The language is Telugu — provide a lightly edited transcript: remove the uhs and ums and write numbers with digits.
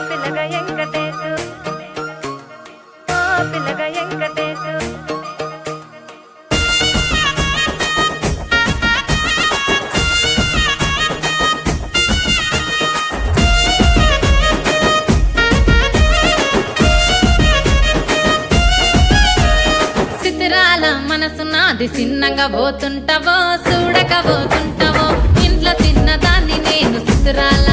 పిల్లగ వెంకటేశు ఓ పిల్లగ వెంకటేశు సిద్ధరాల మనసు నాది చిన్నగా పోతుంటావో చూడక పోతుంటావో ఇంట్లో చిన్నదాన్ని నేను సిద్ధరాల